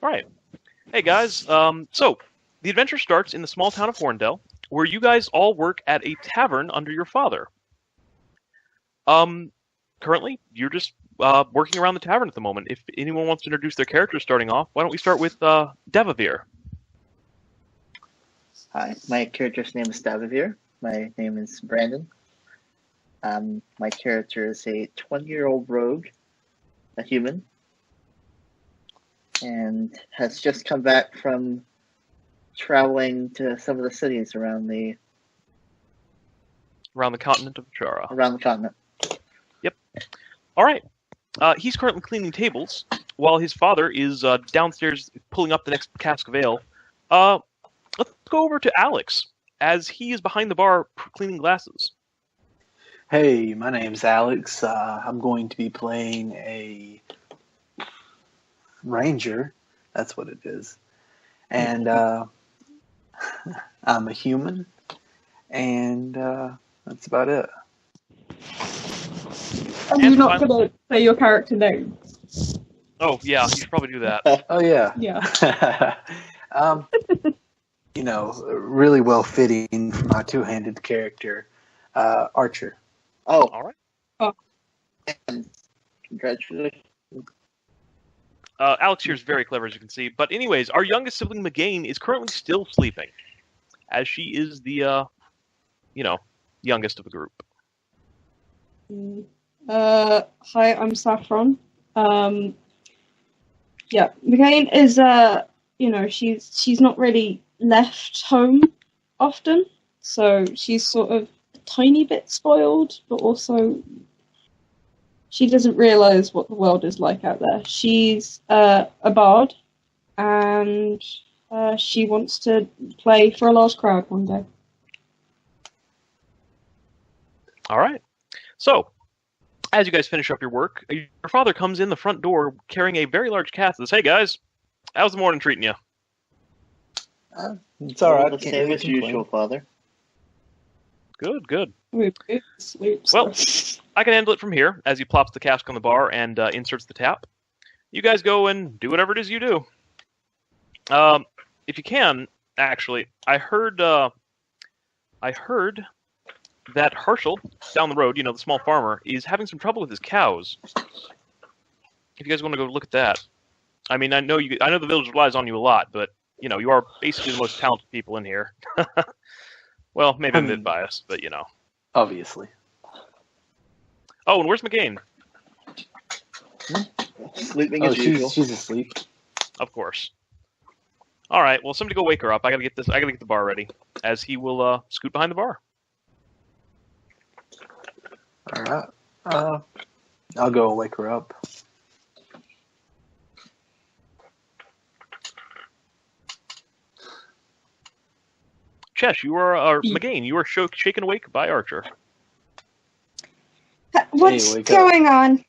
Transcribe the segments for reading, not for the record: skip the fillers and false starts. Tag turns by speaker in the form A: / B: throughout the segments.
A: All right. Hey, guys. So, the adventure starts in the small town of Horndale, where you guys all work at a tavern under your father. Um, Currently, you're just working around the tavern at the moment. If anyone wants to introduce their character starting off, why don't we start with Devavir?
B: Hi, my character's name is Davivir. My name is Brandon. My character is a 20-year-old rogue, a human, and has just come back from traveling to some of the cities around the
A: Continent of Chara.
B: around the continent.
A: Yep. All right. He's currently cleaning tables, while his father is downstairs pulling up the next cask of ale. Let's go over to Alex, as he is behind the bar cleaning glasses.
C: Hey, my name's Alex. I'm going to be playing a ranger. That's what it is. And I'm a human. And that's about it.
D: Are you not going to say your character name?
A: Oh, yeah, you should probably do that.
C: Oh, yeah.
D: Yeah.
C: Really well fitting for my two-handed character, Archer.
B: Oh,
A: All right.
D: Oh.
B: And congratulations.
A: Alex here is very clever, as you can see. But anyways, our youngest sibling, McGain, is currently still sleeping, as she is the, youngest of the group.
D: Hi, I'm Saffron. Yeah, McCain is, she's not really left home often, so she's sort of a tiny bit spoiled, but also she doesn't realise what the world is like out there. She's a bard, and she wants to play for a large crowd one day.
A: All right. So, as you guys finish up your work, your father comes in the front door carrying a very large cask and says, "Hey, guys, how's the morning treating you?"
C: It's all right.
B: The same as usual, Father.
A: Good.
D: Sleep,
A: Well, I can handle it from here, as he plops the cask on the bar and inserts the tap. You guys go and do whatever it is you do. If you can, actually, I heard that Herschel, down the road, the small farmer, is having some trouble with his cows. If you guys want to go look at that. I mean, I know the village relies on you a lot, but, you are basically the most talented people in here. Well, maybe I'm a bit biased, but,
C: Obviously.
A: Oh, and where's McGain?
B: Sleeping as usual.
C: She's asleep.
A: Of course. All right, well, somebody go wake her up. I gotta get the bar ready, as he will scoot behind the bar.
C: All right. I'll go and wake her up.
A: Chesh, McGain, you are shaken awake by Archer.
D: What's going on?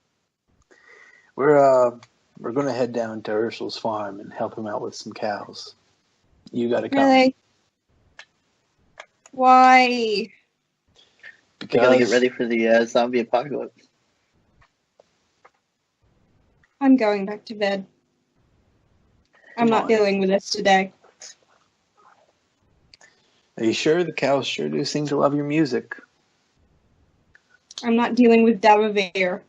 C: We're going to head down to Ursul's farm and help him out with some cows. You got to come.
D: Really? Why?
B: We gotta get ready for the zombie apocalypse.
D: I'm going back to bed. I'm not dealing with this today.
C: Are you sure? The cows sure do seem to love your music.
D: I'm not dealing with Davavir.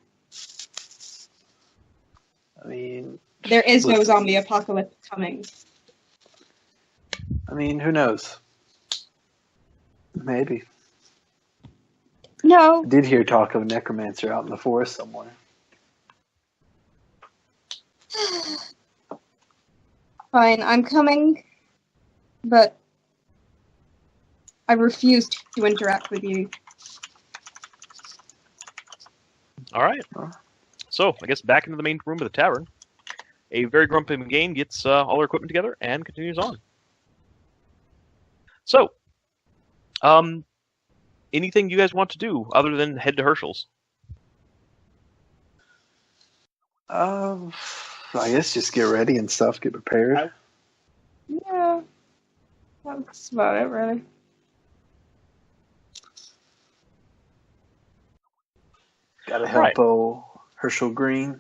C: I mean...
D: There is no zombie apocalypse coming.
C: I mean, who knows? Maybe.
D: No.
C: I did hear talk of a necromancer out in the forest somewhere.
D: Fine, I'm coming, but I refuse to interact with you.
A: All right. So, I guess back into the main room of the tavern. A very grumpy McGain gets all her equipment together and continues on. So, anything you guys want to do other than head to Herschel's?
C: I guess just get ready and stuff, get prepared.
D: Yeah, that's about it, really.
C: Gotta help Herschel Green.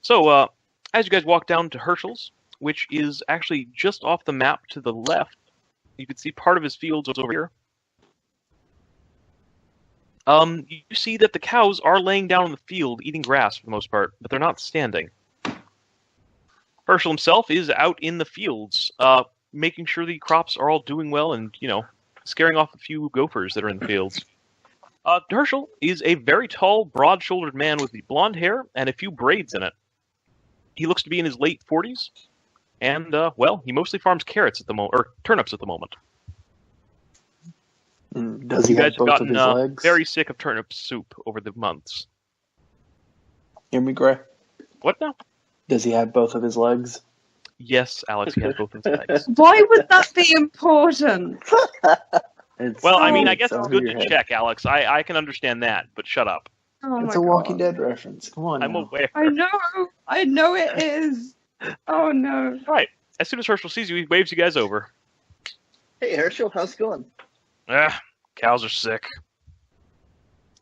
A: So, As you guys walk down to Herschel's, which is actually just off the map to the left, you can see part of his fields over here. You see that the cows are laying down in the field, eating grass for the most part, but they're not standing. Herschel himself is out in the fields, making sure the crops are all doing well and, scaring off a few gophers that are in the fields. Herschel is a very tall, broad-shouldered man with blonde hair and a few braids in it. He looks to be in his late 40s, and, he mostly farms carrots at the moment, or turnips at the moment.
C: Does he
A: You
C: have
A: guys
C: both
A: have
C: of
A: gotten
C: his legs?
A: very sick of turnip soup over the months.
C: Hear me, Gray?
A: What now?
C: Does he have both of his legs?
A: Yes, Alex, he has both his legs.
D: Why would that be important?
A: Well, I mean, I guess
C: it's
A: it's
C: over
A: good
C: your
A: to
C: head.
A: check, Alex. I can understand that, but shut up.
D: Oh
C: It's
D: my
C: a Walking
D: God.
C: Dead reference. Come on
A: I'm
C: now.
A: aware.
D: I know it is. Oh no.
A: All right. As soon as Herschel sees you, he waves you guys over.
B: Hey, Herschel, how's it going?
A: Cows are sick.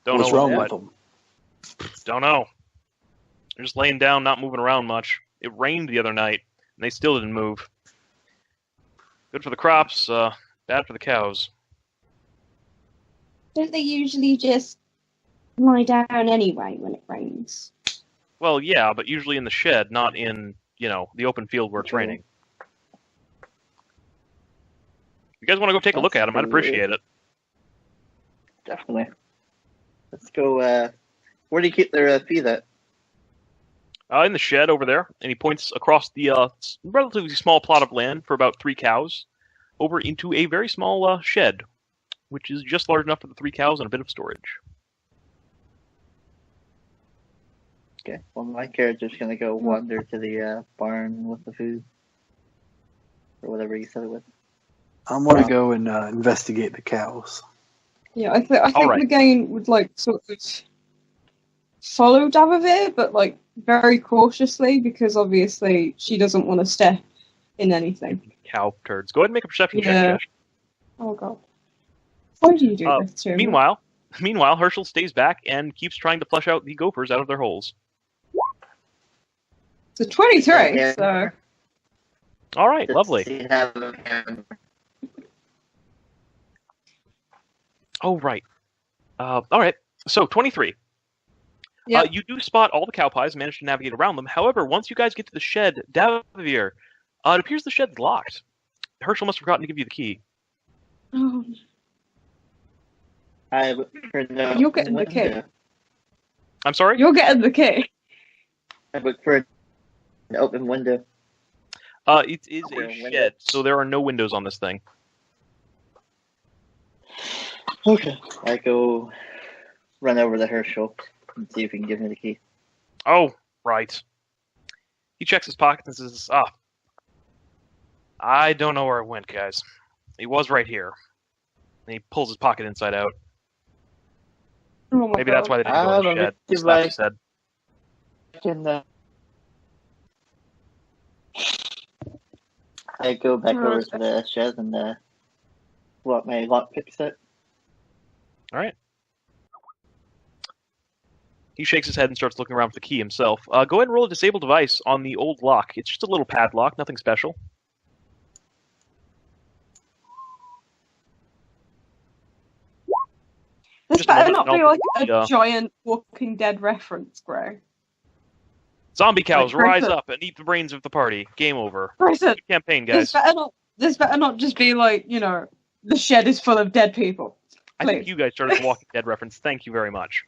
A: Don't
C: What's
A: know
C: wrong
A: what.
C: with them?
A: Don't know. They're just laying down, not moving around much. It rained the other night, and they still didn't move. Good for the crops, bad for the cows.
D: Don't they usually just lie down anyway when it rains?
A: Well, yeah, but usually in the shed, not in, the open field where it's raining. If you guys want to go take a look at them, I'd appreciate it.
B: Definitely. Let's go. Where do you keep their feed at?
A: In the shed over there, and he points across the relatively small plot of land for about 3 cows over into a very small shed, which is just large enough for the 3 cows and a bit of storage.
B: Okay. Well, my character's gonna go wander to the barn with the food, or whatever you said it with.
C: I'm going to go and investigate the cows.
D: Yeah, I think
A: Alright.
D: the game would sort of follow Davivir, but very cautiously because obviously she doesn't want to step in anything.
A: Cow turds. Go ahead and make a perception
D: Yeah.
A: check, Josh.
D: Oh God. Why do you do this to me?
A: Meanwhile, Herschel stays back and keeps trying to flush out the gophers out of their holes.
D: It's a 23,
B: Yeah.
D: so
A: All right,
B: Does
A: lovely.
B: he have a camera?
A: Oh, right. All right. So 23.
D: yeah.
A: You do spot all the cow pies and manage to navigate around them. However, once you guys get to the shed, Davivir, it appears the shed's locked. Herschel must have forgotten to give you the key.
D: Oh,
B: I look for an
D: You're getting the
B: open
D: key.
B: window.
A: I'm sorry?
D: you're getting the key.
B: I look for an open window.
A: It is
B: Or
A: a
B: a window.
A: shed, so there are no windows on this thing.
B: Okay. I go run over to Herschel and see if he can give me the key.
A: Oh, right. He checks his pockets and says, I don't know where it went, guys. He was right here. And he pulls his pocket inside out.
D: Oh my
A: Maybe
D: God.
A: that's why they didn't go in the shed. He slapped his head.
B: Can, I go back over to the shed and pull out my lockpick set.
A: All right. He shakes his head and starts looking around for the key himself. Go ahead and roll a disable device on the old lock. It's just a little padlock, nothing special.
D: This
A: Just a
D: better
A: moment,
D: not be
A: and I'll
D: like
A: put
D: a
A: the,
D: giant Walking Dead reference, Gray.
A: Zombie cows,
D: Like,
A: rise
D: Grayson.
A: up and eat the brains of the party. Game over.
D: Grayson,
A: Good campaign,
D: this
A: guys.
D: better not just be the shed is full of dead people.
A: I think
D: Please.
A: you guys started the Walking Dead reference. Thank you very much.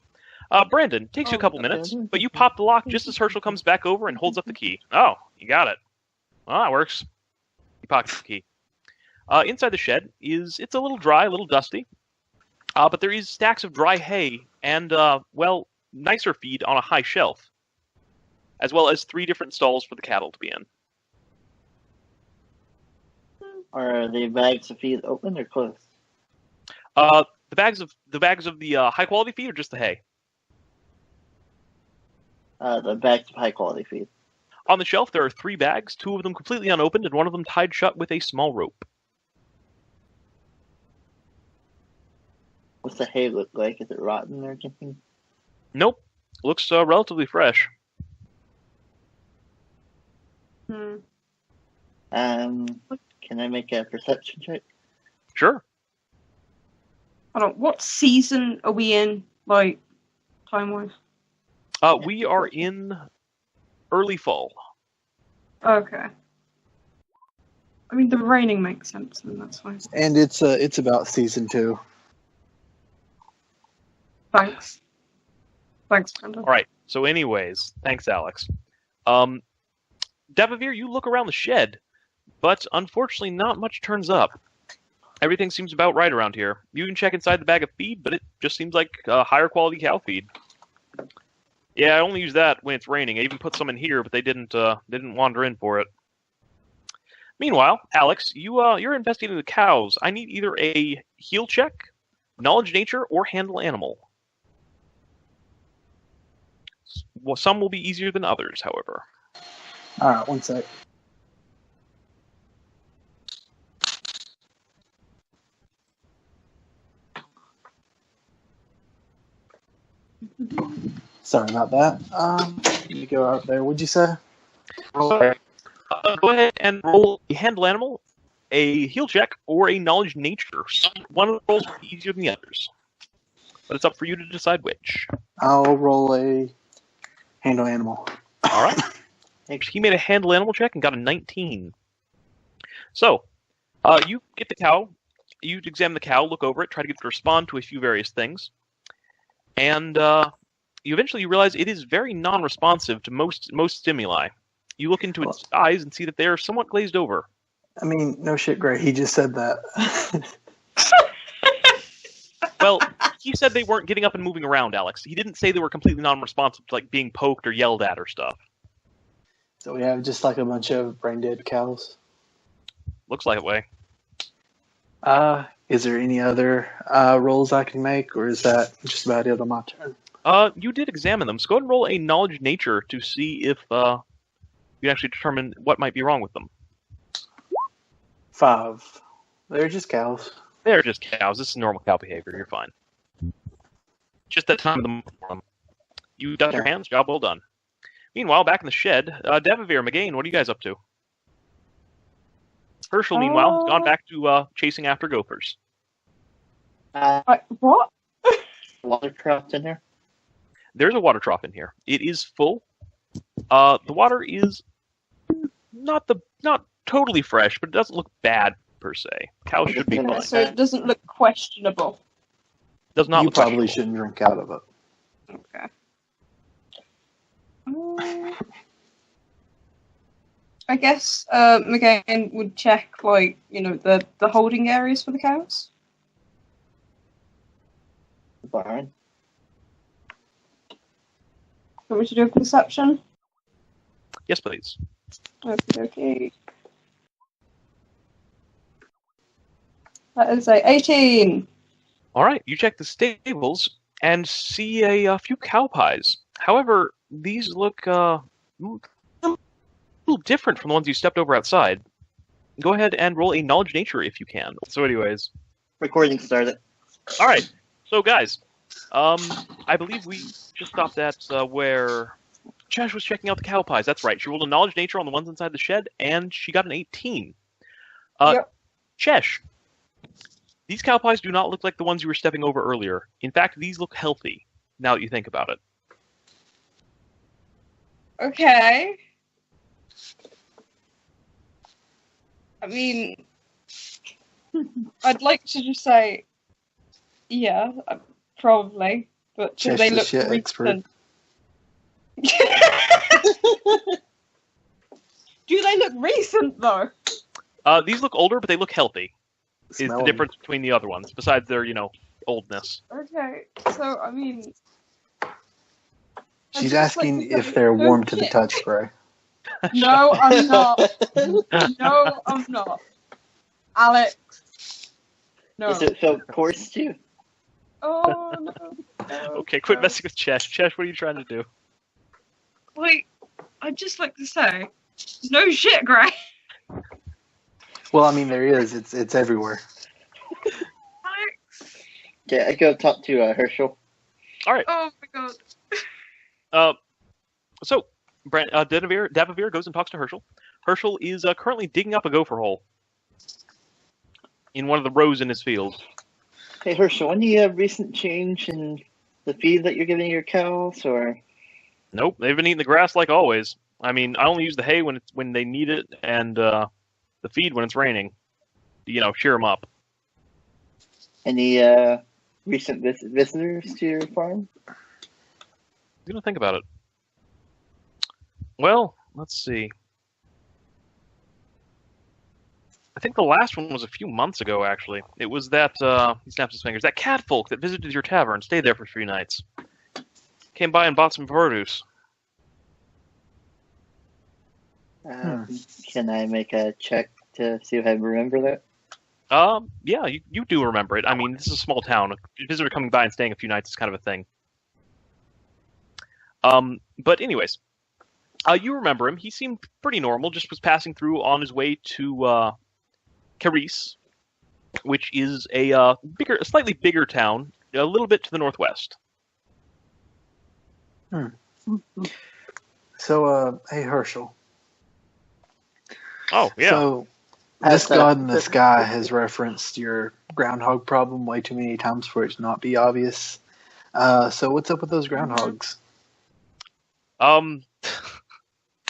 A: Brandon, takes you a
D: Oh,
A: couple
B: okay.
A: minutes, but you pop the lock just as Herschel comes back over and holds up the key. Oh, you got it. Well, that works. He pockets the key. Inside the shed it's a little dry, a little dusty, but there is stacks of dry hay and, nicer feed on a high shelf, as well as 3 different stalls for the cattle to be in.
B: Are the bags of feed open or closed?
A: The bags of the high quality feed or just the hay?
B: The bags of high quality feed.
A: On the shelf, there are 3 bags, 2 of them completely unopened, and one of them tied shut with a small rope.
B: What's the hay look like? Is it rotten or something?
A: Nope. Looks relatively fresh.
D: Hmm.
B: Can I make a perception check?
A: Sure.
D: Hold on. What season are we in, like, time-wise?
A: We are in early fall.
D: Okay. I mean, the raining makes sense, and that's fine.
C: And it's about season 2.
D: Thanks. Thanks, Brandon.
A: All right. So, anyways, thanks, Alex. Devavir, you look around the shed, but unfortunately, not much turns up. Everything seems about right around here. You can check inside the bag of feed, but it just seems like higher quality cow feed. Yeah, I only use that when it's raining. I even put some in here, but they didn't wander in for it. Meanwhile, Alex, you're investigating the cows. I need either a heal check, knowledge nature, or handle animal. Well, some will be easier than others, however.
C: All right, one sec. Sorry about that. Let me go out there. What'd you say?
A: Go ahead and roll a handle animal, a heal check, or a knowledge nature. One of the rolls will be easier than the others, but it's up for you to decide which.
C: I'll roll a handle animal.
A: All right. He made a handle animal check and got a 19. So, you get the cow, you examine the cow, look over it, try to get it to respond to a few various things, and you eventually realize it is very non-responsive to most stimuli. You look into its eyes and see that they are somewhat glazed over.
C: I mean, no shit, Gray. He just said that.
A: Well, he said they weren't getting up and moving around, Alex. He didn't say they were completely non-responsive to like being poked or yelled at or stuff.
C: So we have just like a bunch of brain dead cows.
A: Looks like that way.
C: Is there any other rolls I can make, or is that just about it on my turn?
A: You did examine them, so go ahead and roll a knowledge nature to see if you can actually determine what might be wrong with them.
C: 5. They're just cows.
A: They're just cows. This is normal cow behavior. You're fine. Just that time of the month for them. You dust your hands. Job well done. Meanwhile, back in the shed, Devavir, McGain, what are you guys up to? Herschel, meanwhile, has gone back to chasing after gophers.
D: What?
B: Water trough in here?
A: There's a water trough in here. It is full. The water is not totally fresh, but it doesn't look bad per se. Cows should be fine.
D: So it doesn't look questionable.
A: Does not
C: You
A: look
C: probably
A: questionable.
C: shouldn't drink out of it.
D: Okay. I guess McGain would check, like, the holding areas for the cows.
B: The barn?
D: Want me to do a perception?
A: Yes, please.
D: Okay. That is a 18.
A: All right, you check the stables and see a few cow pies. However, these look a little different from the ones you stepped over outside. Go ahead and roll a knowledge nature if you can. So anyways.
B: Recording started.
A: All right, so guys, I believe we just stopped at where Chesh was checking out the cow pies. That's right. She rolled a knowledge nature on the ones inside the shed, and she got an 18.
D: Yep.
A: Chesh, these cow pies do not look like the ones you were stepping over earlier. In fact, these look healthy, now that you think about it.
D: Okay. I mean, I'd like to just say, yeah, probably, but do
C: Chesh
D: they
C: the
D: look
C: shit expert.
D: recent? Do they look recent, though?
A: These look older, but they look healthy. Is
C: Smell
A: the
C: 'em.
A: difference between the other ones, besides their, oldness.
D: Okay, so, I mean...
C: She's
D: just like
C: asking
D: to
C: if
D: say,
C: they're
D: no
C: warm to the
D: shit.
C: touch, Gray.
D: No, I'm not. No, I'm not. Alex. No.
B: Is it so coarse too?
D: Oh, no.
A: Okay, quit messing with Chesh. Chesh, what are you trying to do?
D: Wait, I'd just like to say, no shit, Gray.
C: Well, I mean, there is. It's everywhere.
D: Alex.
B: Okay, I go talk to Herschel.
A: All right.
D: Oh my god.
A: So, Davivir goes and talks to Herschel. Herschel is currently digging up a gopher hole in one of the rows in his field.
B: Hey Herschel, any recent change in the feed that you're giving your cows, or?
A: Nope, they've been eating the grass like always. I mean, I only use the hay when they need it, and the feed when it's raining. Cheer them up.
B: Any recent visitors to your farm?
A: I'm gonna think about it. Well, let's see. I think the last one was a few months ago, actually. It was that, he snaps his fingers, that cat folk that visited your tavern, stayed there for 3 nights. Came by and bought some produce.
B: Can I make a check to see if I remember that?
A: Yeah, you do remember it. I mean, this is a small town. A visitor coming by and staying a few nights is kind of a thing. But anyways, you remember him. He seemed pretty normal, just was passing through on his way to, Carice, which is a slightly bigger town, a little bit to the northwest.
C: So, hey Herschel.
A: Oh, yeah.
C: So, this god in the sky has referenced your groundhog problem way too many times for it to not be obvious. So what's up with those groundhogs?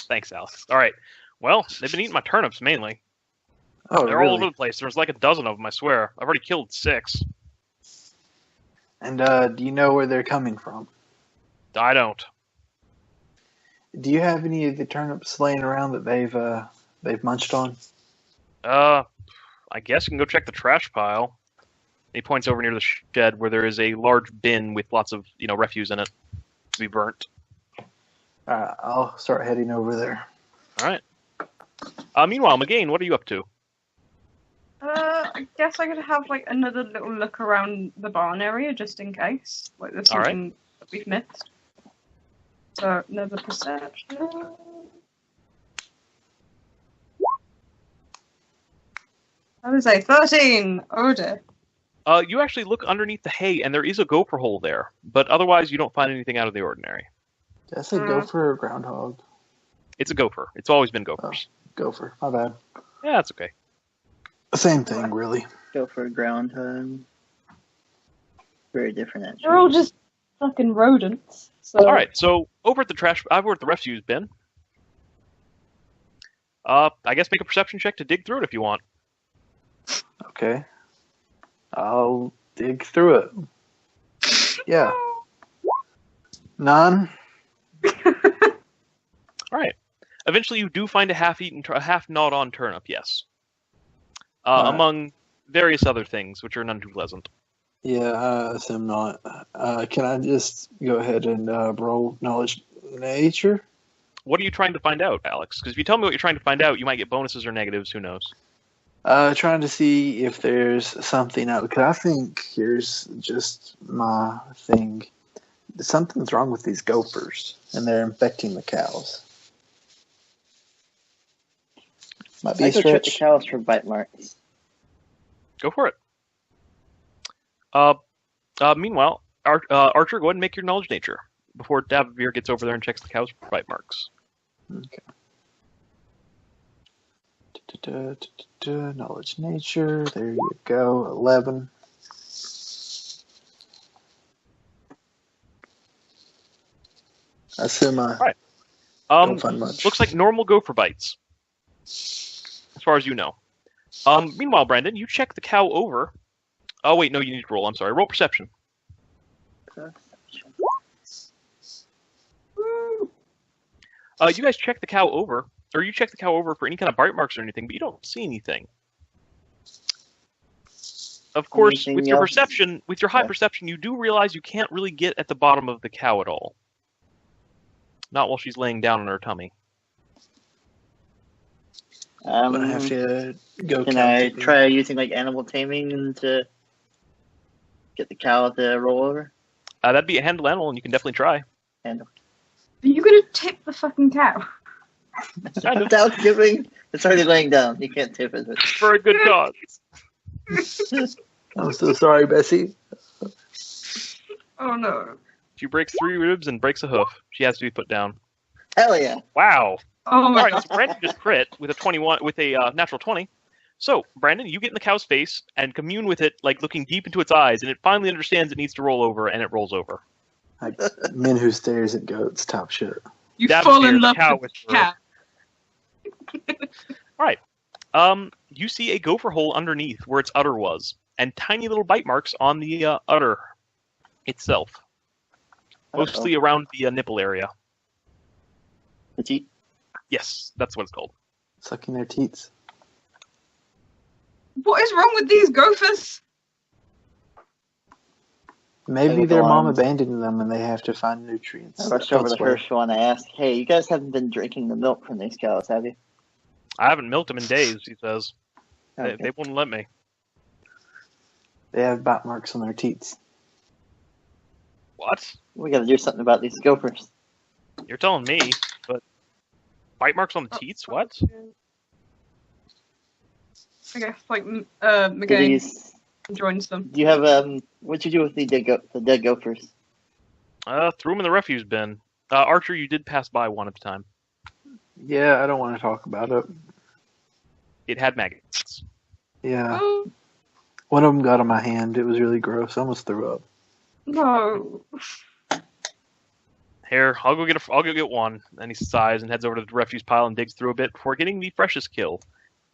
A: Thanks, Alex. All right. Well, they've been eating my turnips mainly.
C: Oh,
A: They're
C: really?
A: all over the place. There's like a dozen of them, I swear. I've already killed 6.
C: And do you know where they're coming from?
A: I don't.
C: Do you have any of the turnips laying around that they've munched on?
A: I guess you can go check the trash pile. He points over near the shed where there is a large bin with lots of, refuse in it to be burnt.
C: I'll start heading over there.
A: All right. Meanwhile, McGain, what are you up to?
D: I guess I could have like another little look around the barn area just in case. Like there's
A: All right.
D: something that we've missed. So another perception. I would say 13. Oh dear.
A: You actually look underneath the hay, and there is a gopher hole there, but otherwise you don't find anything out of the ordinary.
C: Did I say gopher or groundhog?
A: It's a gopher. It's always been gophers.
C: Oh, gopher. My bad.
A: Yeah, that's okay.
C: Same thing, really.
B: Go for a groundhog. Very different, actually.
D: They're all just fucking rodents. So.
A: All right, so over at the refuse bin. I guess make a perception check to dig through it if you want.
C: Okay. I'll dig through it. Yeah. 9.
A: All right. Eventually, you do find a half-gnawed-on turnip. Yes. Among various other things, which are none too pleasant.
C: Yeah, I assume not. Can I just go ahead and roll knowledge nature?
A: What are you trying to find out, Alex? Because if you tell me what you're trying to find out, you might get bonuses or negatives. Who knows?
C: Trying to see if there's something out. Because I think here's just my thing. Something's wrong with these gophers, and they're infecting the cows. Might be
B: I
C: a
B: go check the
C: stretch.
B: cows for bite marks.
A: Go for it. Meanwhile, Archer, go ahead and make your knowledge nature before Davivir gets over there and checks the cows for bite marks.
C: Okay. Knowledge nature. There you go. 11. I assume I
A: Right.
C: don't find much.
A: Looks like normal gopher bites, as far as you know. Meanwhile, Brandon, you check the cow over. Oh wait, no, you need to roll. I'm sorry. Roll perception. You guys check the cow over, or you check the cow over for any kind of bite marks or anything, but you don't see anything. Of course,
B: Anything
A: with your
B: else?
A: perception, with your high
B: Yeah.
A: perception, you do realize you can't really get at the bottom of the cow at all. Not while she's laying down on her tummy.
C: I'm gonna have to go.
B: Can
C: count
B: I
C: the-
B: try using like animal taming to get the cow to roll over?
A: That'd be a handle animal, and you can definitely try.
B: Handle.
D: Are you gonna tip the fucking cow?
B: Without giving, it's already laying down. You can't tip it.
A: For a good cause.
C: I'm so sorry, Bessie.
D: Oh no.
A: She breaks 3 ribs and breaks a hoof. She has to be put down.
B: Hell yeah.
A: Wow.
D: Oh
A: All
D: my
A: right,
D: god.
A: so Brandon just crit with a 21 with a natural 20. So, Brandon, you get in the cow's face and commune with it, like looking deep into its eyes, and it finally understands it needs to roll over, and it rolls over.
C: Like men who stares at goats, top shit.
D: You
A: Dabs
D: fall
A: beer,
D: in
A: the
D: love
A: cow
D: with the
A: whisperer.
D: cat.
A: All right. You see a gopher hole underneath where its udder was, and tiny little bite marks on the udder itself, mostly around the nipple area.
B: Petite.
A: Yes, that's what it's called.
C: Sucking their teats.
D: What is wrong with these gophers?
C: Maybe
B: Maybe
C: their
B: go
C: mom
B: on.
C: abandoned them and they have to find nutrients.
B: I rushed over to
C: elsewhere.
B: Herschel and I asked, hey, you guys haven't been drinking the milk from these cows, have you?
A: I haven't milked them in days, he says.
B: Okay.
A: They won't let me.
C: They have bite marks on their teats.
A: What?
B: We gotta do something about these gophers.
A: You're telling me, but bite marks on the teats? What?
D: I guess like
B: Do
D: McGain
B: these,
D: joins them.
B: do you have, what'd you do with the dead gophers?
A: Threw them in the refuse bin. Archer, you did pass by one at the time.
C: Yeah, I don't want to talk about it.
A: It had maggots.
C: Yeah.
D: Oh
C: One of them got on my hand. It was really gross. I almost threw up.
D: no.
A: Here, I'll go get one. And he sighs and heads over to the refuse pile and digs through a bit before getting the freshest kill.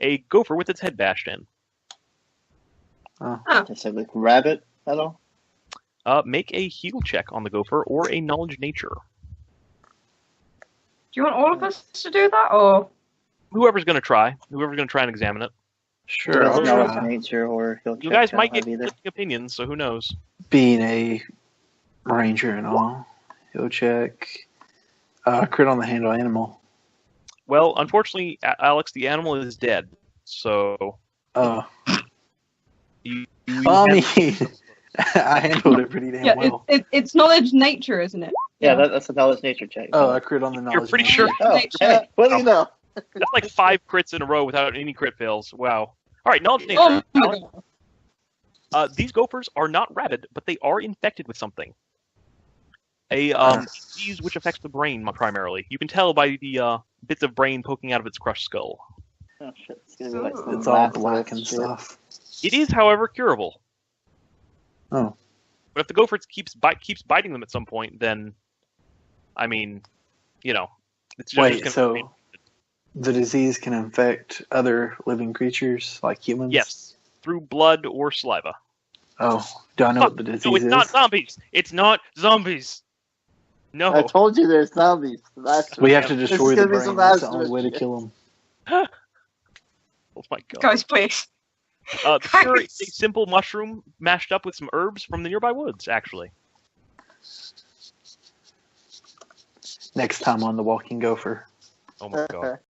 A: A gopher with its head bashed in.
B: Just like rabbit at all?
A: Make a heal check on the gopher or a knowledge nature.
D: Do you want all of us to do that, or
A: Whoever's going to try and examine it.
C: Sure,
B: Doesn't
C: I'll
B: know it's
C: try.
B: nature or he'll
A: You
B: check.
A: guys
B: I
A: might
B: don't
A: get
B: have either.
A: different opinions, so who knows?
C: Being a ranger and all. He'll check. Crit on the handle animal.
A: Well, unfortunately, Alex, the animal is dead. So
C: Oh.
A: you
C: I mean, I handled it pretty damn
D: yeah,
C: well.
D: it's knowledge nature, isn't it?
B: Yeah, that's a knowledge nature check.
C: Oh, I crit on the knowledge.
A: You're pretty
C: nature.
A: sure?
B: Oh,
D: Nature.
B: yeah. What do you know?
A: That's like 5 crits in a row without any crit fails. Wow. All right, knowledge nature.
D: Oh my
A: Alex,
D: god.
A: these gophers are not rabid, but they are infected with something. A disease which affects the brain primarily. You can tell by the bits of brain poking out of its crushed skull.
B: Oh, shit. It's gonna be like some
C: It's all
B: last
C: black and
B: shit.
C: stuff.
A: It is, however, curable.
C: Oh.
A: But if the gopher keeps biting them at some point, then, I mean, you know, it's just
C: Wait,
A: gonna
C: so
A: remain.
C: the disease can infect other living creatures like humans?
A: Yes, through blood or saliva.
C: Oh, do I know what the disease
A: No, it's
C: is?
A: not zombies. It's not zombies. No.
B: I told you there's zombies. That's
C: We have to
B: This is
C: destroy the
B: gonna be
C: brain.
B: some
C: That's the
B: Lazarus
C: only way to
B: shit.
C: kill them.
A: Oh my god.
D: Guys, please.
A: The cure is a simple mushroom mashed up with some herbs from the nearby woods, actually.
C: Next time on The Walking Gopher.
A: Oh my god.